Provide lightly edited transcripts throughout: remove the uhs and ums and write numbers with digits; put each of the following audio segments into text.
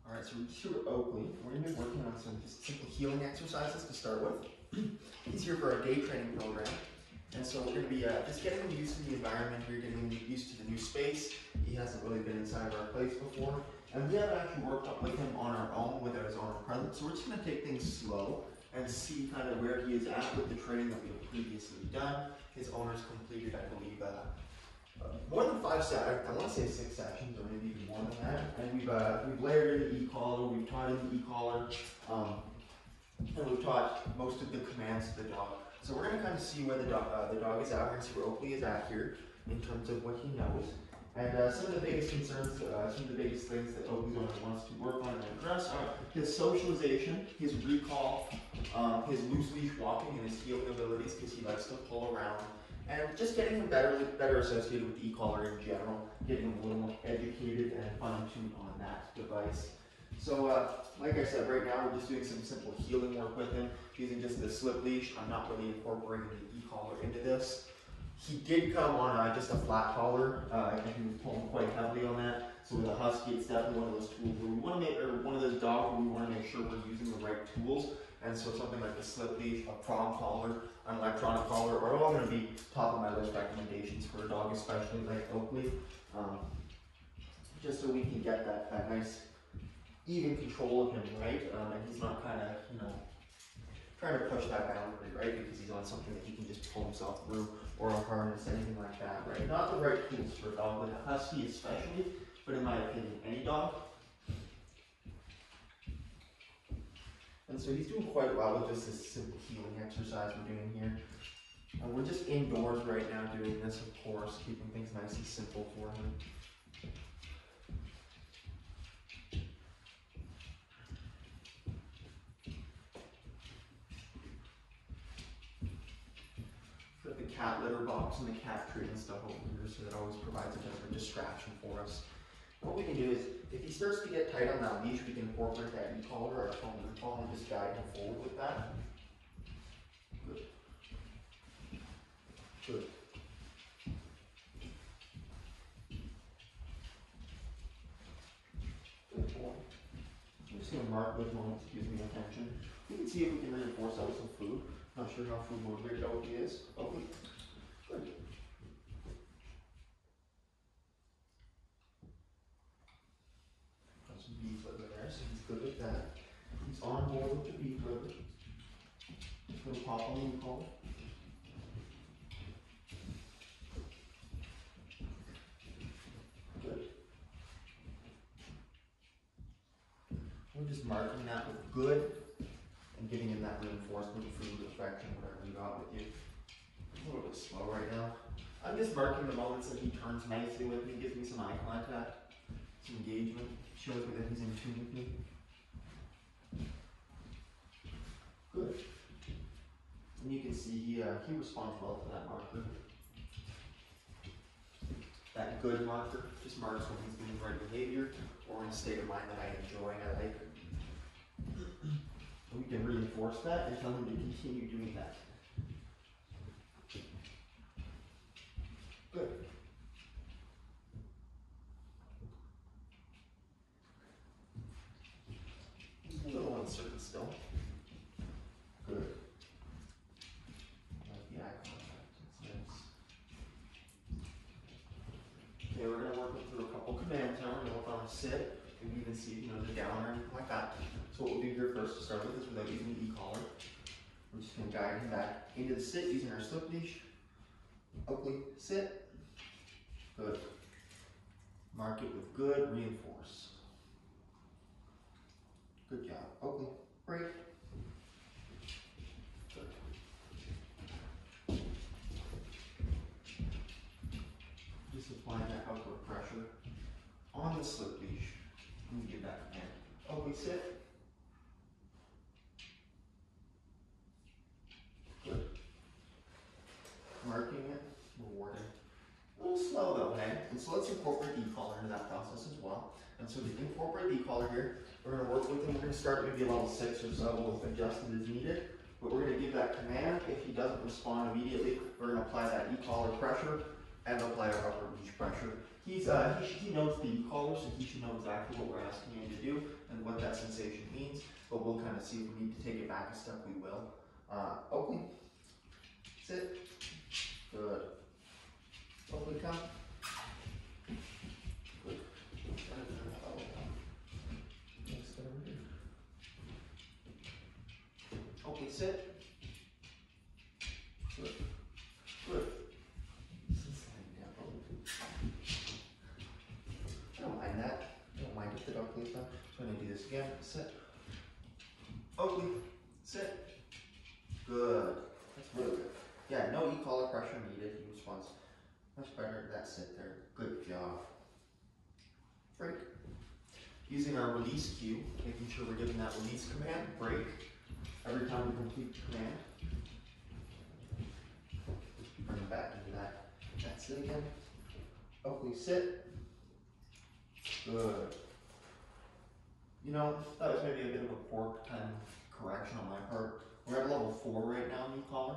Alright, so we're here with Oakley. We're going to be working on some just simple healing exercises to start with. He's here for our day training program. And so we're going to be just getting him used to the environment here, getting him used to the new space. He hasn't really been inside of our place before. And we haven't actually worked up with him on our own without his owner present. So we're just going to take things slow and see kind of where he is at with the training that we have previously done. His owner's completed, I believe, more than 5 sets. I want to say 6 sections, or maybe even more than that. And we've layered in the e-collar, we've taught him the e-collar, and we've taught most of the commands to the dog. So we're going to kind of see where the dog is at. We're going to see where Oakley is at here in terms of what he knows. And some of the biggest concerns, some of the biggest things that Oakley's owner wants to work on and address are his socialization, his recall, his loose leash walking, and his heeling abilities, because he likes to pull around. And just getting him better associated with the e-collar in general, getting him a little more educated and fine-tuned on that device. So, like I said, right now we're just doing some simple healing work with him, using just the slip leash. I'm not really incorporating the e-collar into this. He did come on just a flat collar. I think he was pulling quite heavily on that. So with a husky, it's definitely one of those tools where we want to make, or one of those dogs where we want to make sure we're using the right tools. And so something like a slip leash, a prong collar, an electronic collar are all going to be top of my list recommendations for a dog, especially like Oakley. Just so we can get that nice, even control of him, right? And he's not kind of, trying to push that boundary, right? Because he's on something that he can just pull himself through, or a harness, anything like that, right? Not the right tools for a dog, like a husky especially, but in my opinion, any dog. And so he's doing quite well with just this simple healing exercise we're doing here. And we're just indoors right now doing this, of course, keeping things nice and simple for him. Got the cat litter box and the cat tree and stuff over here, so that always provides a bit of a distraction for us. What we can do is, if he starts to get tight on that leash, we can incorporate that e-collar or our phone recall and just guide him forward with that. Good. Good. Good boy. I'm just going to mark those moments that gives me attention. We can see if we can reinforce that with some food. Not sure how food motivated Oakley is. Oakley. Good. Got some beef liver there, so he's good with that. He's on board with the beef liver. Just going to pop on the e-collar. Good. We're just marking that with good and giving him that reinforcement, food, affection, whatever you got with you. A little bit slow right now. I'm just marking the moments that he turns nicely with me, gives me some eye contact, some engagement, shows me that he's in tune with me. Good. And you can see he responds well to that marker. That good marker just marks when he's doing the right behavior or in a state of mind that I enjoy and I like. We can reinforce that and tell him to continue doing that. Good. He's a little uncertain still. Good. Like the eye contact. That's nice. Okay, we're going to work through a couple commands now. We're going to work on a sit. And even see if he knows a down or anything like that. So what we'll do here first to start with is without using the e-collar. We're just going to guide him back into the sit using our slip leash. Oakley, sit. Good. Mark it with good, reinforce. Good job. Oakley, break. Good. Just applying that upward pressure on the slip leash. Let me get that command. Oakley, sit. Good. Marking it, rewarding. A little slow though, hey? And so let's incorporate the e-collar into that process as well. And so to incorporate the e-collar here, we're going to work with him. We're going to start maybe a level 6 or so. We'll adjust it as needed. But we're going to give that command. If he doesn't respond immediately, we're going to apply that e-collar pressure and apply our upper leash pressure. he knows the collar, so he should know exactly what we're asking him to do and what that sensation means. But we'll kind of see if we need to take it back a step. We will. Oakley, sit. Good. Oakley, come. Good. Oakley, sit. Good. Good. I don't mind that. I don't mind if the dog lays down. So I'm going to do this again. Sit. Oakley, sit. Good. That's really good. Yeah, no e-collar pressure needed. He responds much better to that sit there. Good job. Break. Using our release cue, making sure we're giving that release command, break, every time we complete the command. Bring it back into that. That's it again. Oakley, sit. Good. You know, that was maybe a bit of a poor kind of correction on my part. We're at level 4 right now in e-collar.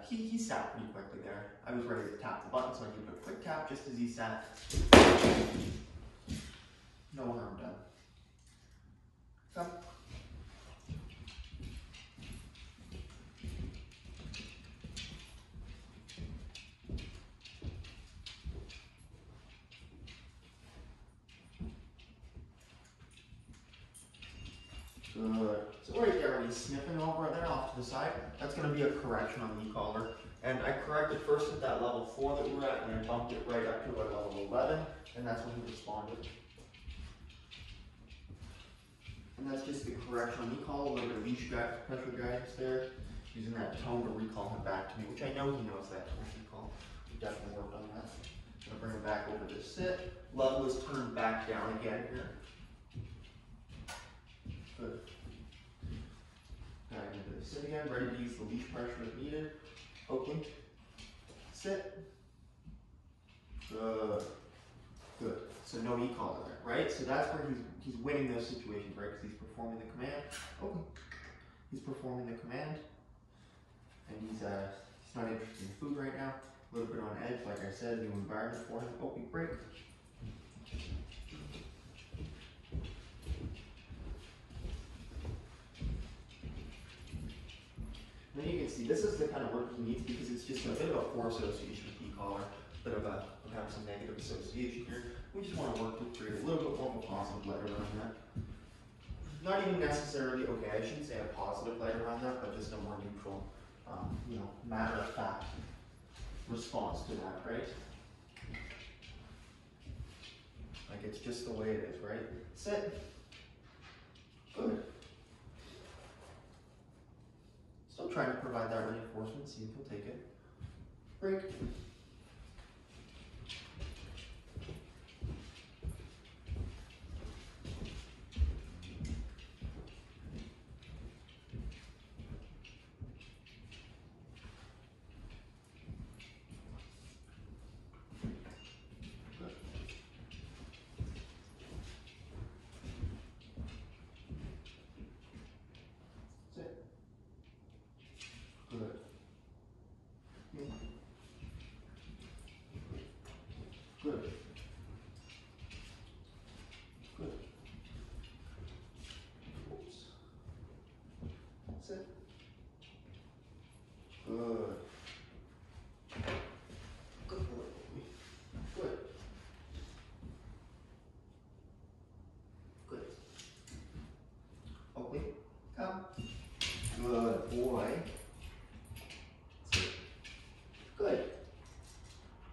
He sat pretty quickly there. I was ready to tap the button, so I gave it a quick tap just as he sat. No harm done. Come. Good. So right there, when he's sniffing over there off to the side, that's going to be a correction on the e-collar. And I corrected first at that level 4 that we were at, and I bumped it right up to about level 11, and that's when he responded. And that's just the correction on e-collar, a little bit of leash pressure guidance there, using that tone to recall him back to me, which I know he knows that tone recall. We definitely worked on that. Gonna bring him back over to sit. Level is turned back down again here. Good. Back into the sit again, ready to use the leash pressure if needed. Oakley, sit. Good. Good. So no e-collar there, right? So that's where he's winning those situations, right? Because he's performing the command. Oakley. He's performing the command. And he's not interested in food right now. A little bit on edge, like I said, new environment for him. Oakley, break. Then you can see this is the kind of work he needs because it's just a bit of a poor association with e-collar, a bit of having some negative association here. We just want to work to create a little bit more of a positive light around that. Not even necessarily, okay, I shouldn't say a positive light around that, but just a more neutral, you know, matter of fact response to that, right? Like it's just the way it is, right? Sit. Good. Still trying to provide that reinforcement, see if he'll take it. Break. Good. Good. Oops. That's it. Good. Good boy. Good. Good. Oakley, come. Good boy. That's it. Good.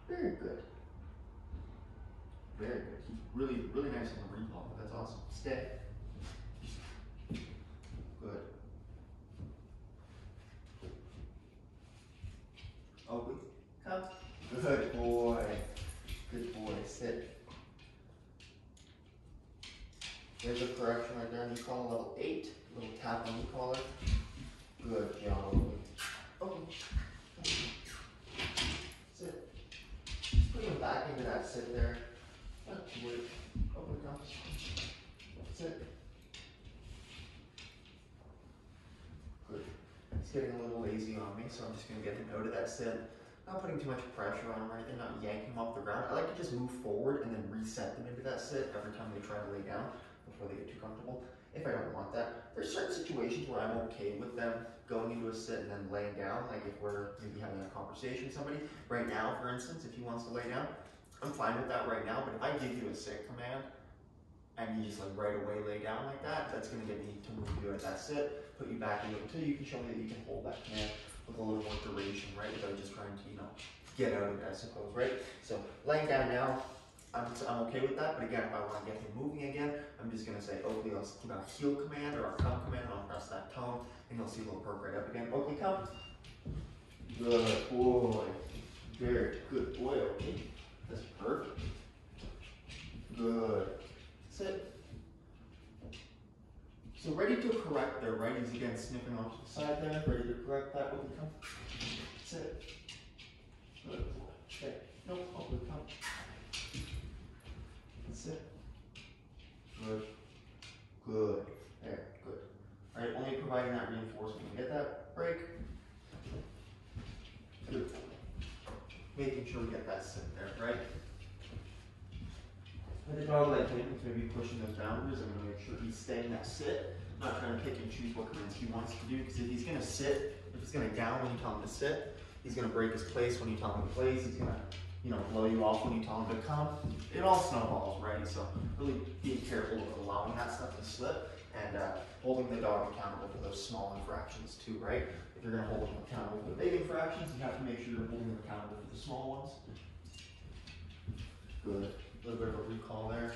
Very good. Very good. He's really nice on the recall. That's awesome. Stay. Good. Oakley, come. Good boy. Good boy. Sit. There's a correction right there on the collar, level 8. Little tap on the collar. Good job. Oakley. Sit. Just put him back into that sit there. Wait. Oakley, come. Sit. Good. He's getting a little lazy on me, so I'm just going to get him out of that sit. not putting too much pressure on them or anything, not yanking them off the ground. I like to just move forward and then reset them into that sit every time they try to lay down before they get too comfortable. If I don't want that, there's certain situations where I'm okay with them going into a sit and then laying down, like if we're maybe having a conversation with somebody. Right now, for instance, if he wants to lay down, I'm fine with that right now, but if I give you a sit command and you just like right away lay down like that, that's gonna get me to move you at that sit, put you back into it until you can show me that you can hold that command with a little more duration, right? Without just trying to, you know, get out of it, I suppose, right? So laying down now, I'm okay with that, but again, if I want to get him moving again, I'm just going to say, Oakley, I'll put a heel command or a come command, and I'll press that tone, and you'll see he'll perk right up again. Oakley, come. Good boy. Very good boy, Oakley. That's perfect. Good. Sit. So ready to correct there, right? He's again sniffing off to the side there. Ready to correct that, Oakley, come. Sit. Good boy. Okay. Nope, Oakley, come. Sit. Good. Good. There. Good. Alright, only providing that reinforcement. Get that break. Good. Making sure we get that sit there, right? With a dog like him, he's going to be pushing those boundaries. I'm going to make sure he's staying that sit. I'm not trying to pick and choose what commands he wants to do, because if he's going to sit, if he's going to down when you tell him to sit, he's going to break his place when you tell him to place, he's going to, you know, blow you off when you tell him to come. It all snowballs, right? So really being careful of allowing that stuff to slip and holding the dog accountable for those small infractions too, right? If you're going to hold them accountable for the big infractions, you have to make sure you're holding them accountable for the small ones. Good. A little bit of a recall there.